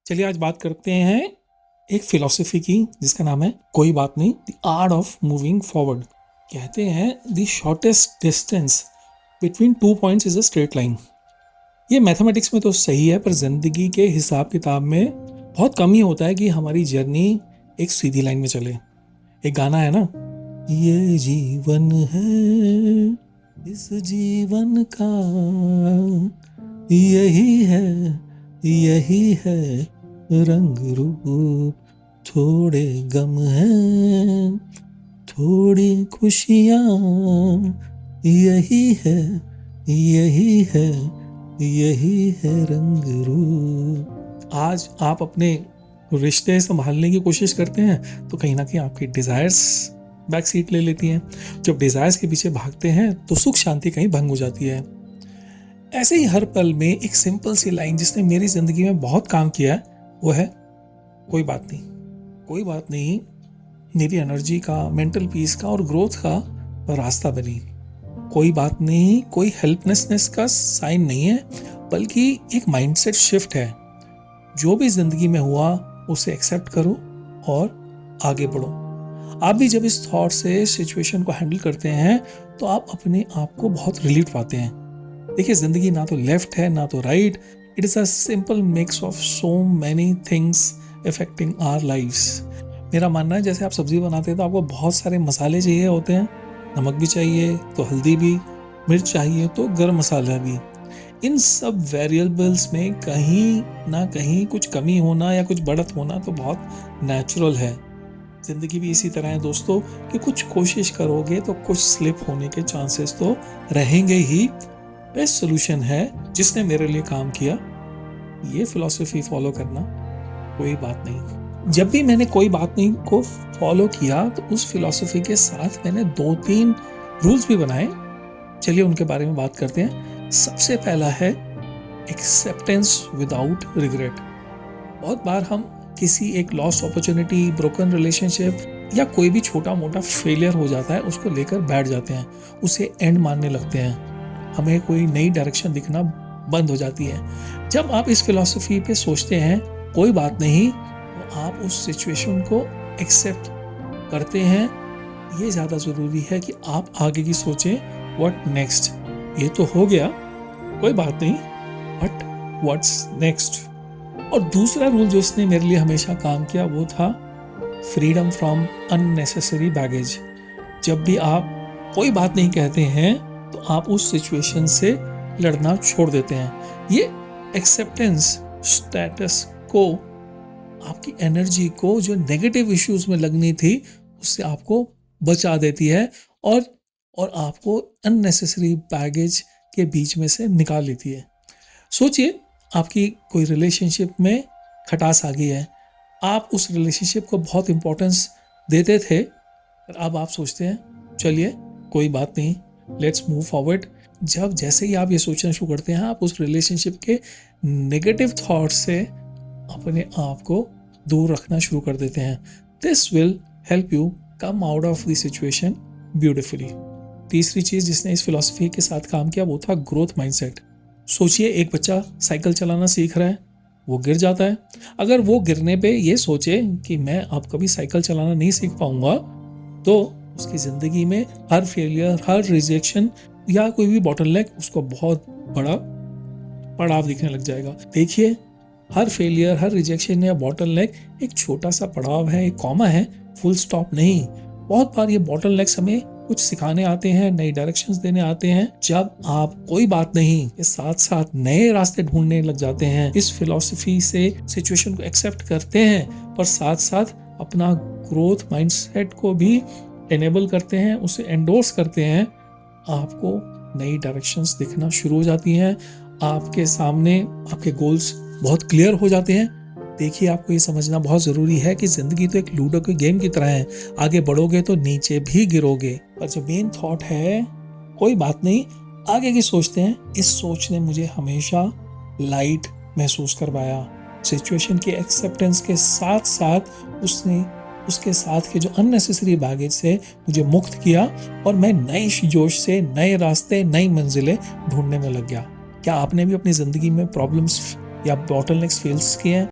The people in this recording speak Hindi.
चलिए आज बात करते हैं एक फिलॉसफी की जिसका नाम है कोई बात नहीं, the art of moving forward. कहते हैं the shortest distance between 2 points is a straight line. ये मैथमेटिक्स में तो सही है, पर जिंदगी के हिसाब किताब में बहुत कम ही होता है कि हमारी जर्नी एक सीधी लाइन में चले। एक गाना है ना, ये जीवन है, इस जीवन का यही है रंग रूप, थोड़े गम हैं, थोड़ी खुशियाँ, यही है रंग रूप। आज आप अपने रिश्ते संभालने की कोशिश करते हैं तो कहीं ना कहीं आपकी डिज़ायर्स बैक सीट ले लेती हैं। जब डिज़ायर्स के पीछे भागते हैं तो सुख शांति कहीं भंग हो जाती है। ऐसे ही हर पल में एक सिंपल सी लाइन जिसने मेरी ज़िंदगी में बहुत काम किया है वो है कोई बात नहीं। कोई बात नहीं मेरी एनर्जी का, मेंटल पीस का और ग्रोथ का रास्ता बनी। कोई बात नहीं कोई हेल्पलेसनेस का साइन नहीं है, बल्कि एक माइंडसेट शिफ्ट है। जो भी ज़िंदगी में हुआ उसे एक्सेप्ट करो और आगे बढ़ो। आप भी जब इस थॉट से सिचुएशन को हैंडल करते हैं तो आप अपने आप को बहुत रिलीफ पाते हैं। देखिए, ज़िंदगी ना तो लेफ्ट है ना तो right, it is a simple mix of so many things affecting our lives. मेरा मानना है जैसे आप सब्जी बनाते हैं तो आपको बहुत सारे मसाले चाहिए होते हैं, नमक भी चाहिए तो हल्दी भी, मिर्च चाहिए तो गरम मसाला भी। इन सब वेरिएबल्स में कहीं ना कहीं कुछ कमी होना या कुछ बढ़त होना तो बहुत नेचुरल है। ज़िंदगी भी इसी तरह है दोस्तों कि कुछ कोशिश करोगे तो कुछ स्लिप होने के चांसेस तो रहेंगे ही। बेस्ट सोल्यूशन है जिसने मेरे लिए काम किया, ये फिलॉसफी फॉलो करना। कोई बात नहीं। जब भी मैंने कोई बात नहीं को फॉलो किया तो उस फिलॉसफी के साथ मैंने 2-3 रूल्स भी बनाए। चलिए उनके बारे में बात करते हैं। सबसे पहला है एक्सेप्टेंस विदाउट रिग्रेट। बहुत बार हम किसी एक लॉस्ट अपॉर्चुनिटी, ब्रोकन रिलेशनशिप या कोई भी छोटा मोटा फेलियर हो जाता है उसको लेकर बैठ जाते हैं, उसे एंड मानने लगते हैं। हमें कोई नई डायरेक्शन दिखना बंद हो जाती है। जब आप इस फिलॉसफी पे सोचते हैं कोई बात नहीं, तो आप उस सिचुएशन को एक्सेप्ट करते हैं। ये ज़्यादा ज़रूरी है कि आप आगे की सोचें, व्हाट नेक्स्ट। ये तो हो गया, कोई बात नहीं, बट व्हाट्स नेक्स्ट। और दूसरा रूल जो इसने मेरे लिए हमेशा काम किया वो था फ्रीडम फ्रॉम अननेसेसरी बैगेज। जब भी आप कोई बात नहीं कहते हैं तो आप उस सिचुएशन से लड़ना छोड़ देते हैं। ये एक्सेप्टेंस स्टेटस को, आपकी एनर्जी को जो नेगेटिव इश्यूज में लगनी थी उससे आपको बचा देती है और आपको अननेसेसरी बैगेज के बीच में से निकाल लेती है। सोचिए, आपकी कोई रिलेशनशिप में खटास आ गई है। आप उस रिलेशनशिप को बहुत इंपॉर्टेंस देते थे, पर अब आप सोचते हैं चलिए कोई बात नहीं, लेट्स मूव फॉरवर्ड। जब जैसे ही आप ये सोचना शुरू करते हैं, आप उस रिलेशनशिप के नेगेटिव थॉट से अपने आप को दूर रखना शुरू कर देते हैं। This will help you come out of the situation beautifully. तीसरी चीज़ जिसने इस फिलॉसफी के साथ काम किया वो था ग्रोथ माइंडसेट। सोचिए, एक बच्चा साइकिल चलाना सीख रहा है, वो गिर जाता है। अगर वो गिरने पे ये सोचे कि मैं अब कभी साइकिल चलाना नहीं सीख पाऊंगा, तो उसकी ज़िंदगी में हर फेलियर, हर रिजेक्शन या कोई भी बॉटलनेक उसको बहुत बड़ा पड़ाव दिखने लग जाएगा। देखिए, हर फेलियर, हर रिजेक्शन या बॉटलनेक एक छोटा सा पड़ाव है, एक कॉमा है, फुल स्टॉप नहीं। बहुत बार ये बॉटलनेक्स हमें कुछ सिखाने आते हैं, नई डायरेक्शंस देने आते हैं। जब आप कोई बात नहीं के साथ साथ नए रास्ते ढूंढने लग जाते हैं, इस फिलॉसफी से सिचुएशन को एक्सेप्ट करते हैं, पर साथ साथ अपना ग्रोथ माइंडसेट को भी एनेबल करते हैं, उसे एंडोर्स करते हैं, आपको नई डायरेक्शंस दिखना शुरू हो जाती हैं। आपके सामने आपके गोल्स बहुत क्लियर हो जाते हैं। देखिए, आपको ये समझना बहुत ज़रूरी है कि ज़िंदगी तो एक लूडो के गेम की तरह है। आगे बढ़ोगे तो नीचे भी गिरोगे, पर जो मेन थॉट है कोई बात नहीं, आगे की सोचते हैं, इस सोच ने मुझे हमेशा लाइट महसूस करवाया। सिचुएशन के एक्सेप्टेंस के साथ साथ उसके साथ के जो अननेसेसरी बैगेज से मुझे मुक्त किया और मैं नए जोश से नए रास्ते, नई मंजिलें ढूंढने में लग गया। क्या आपने भी अपनी ज़िंदगी में प्रॉब्लम्स या बॉटलनेक्स फेस किए हैं?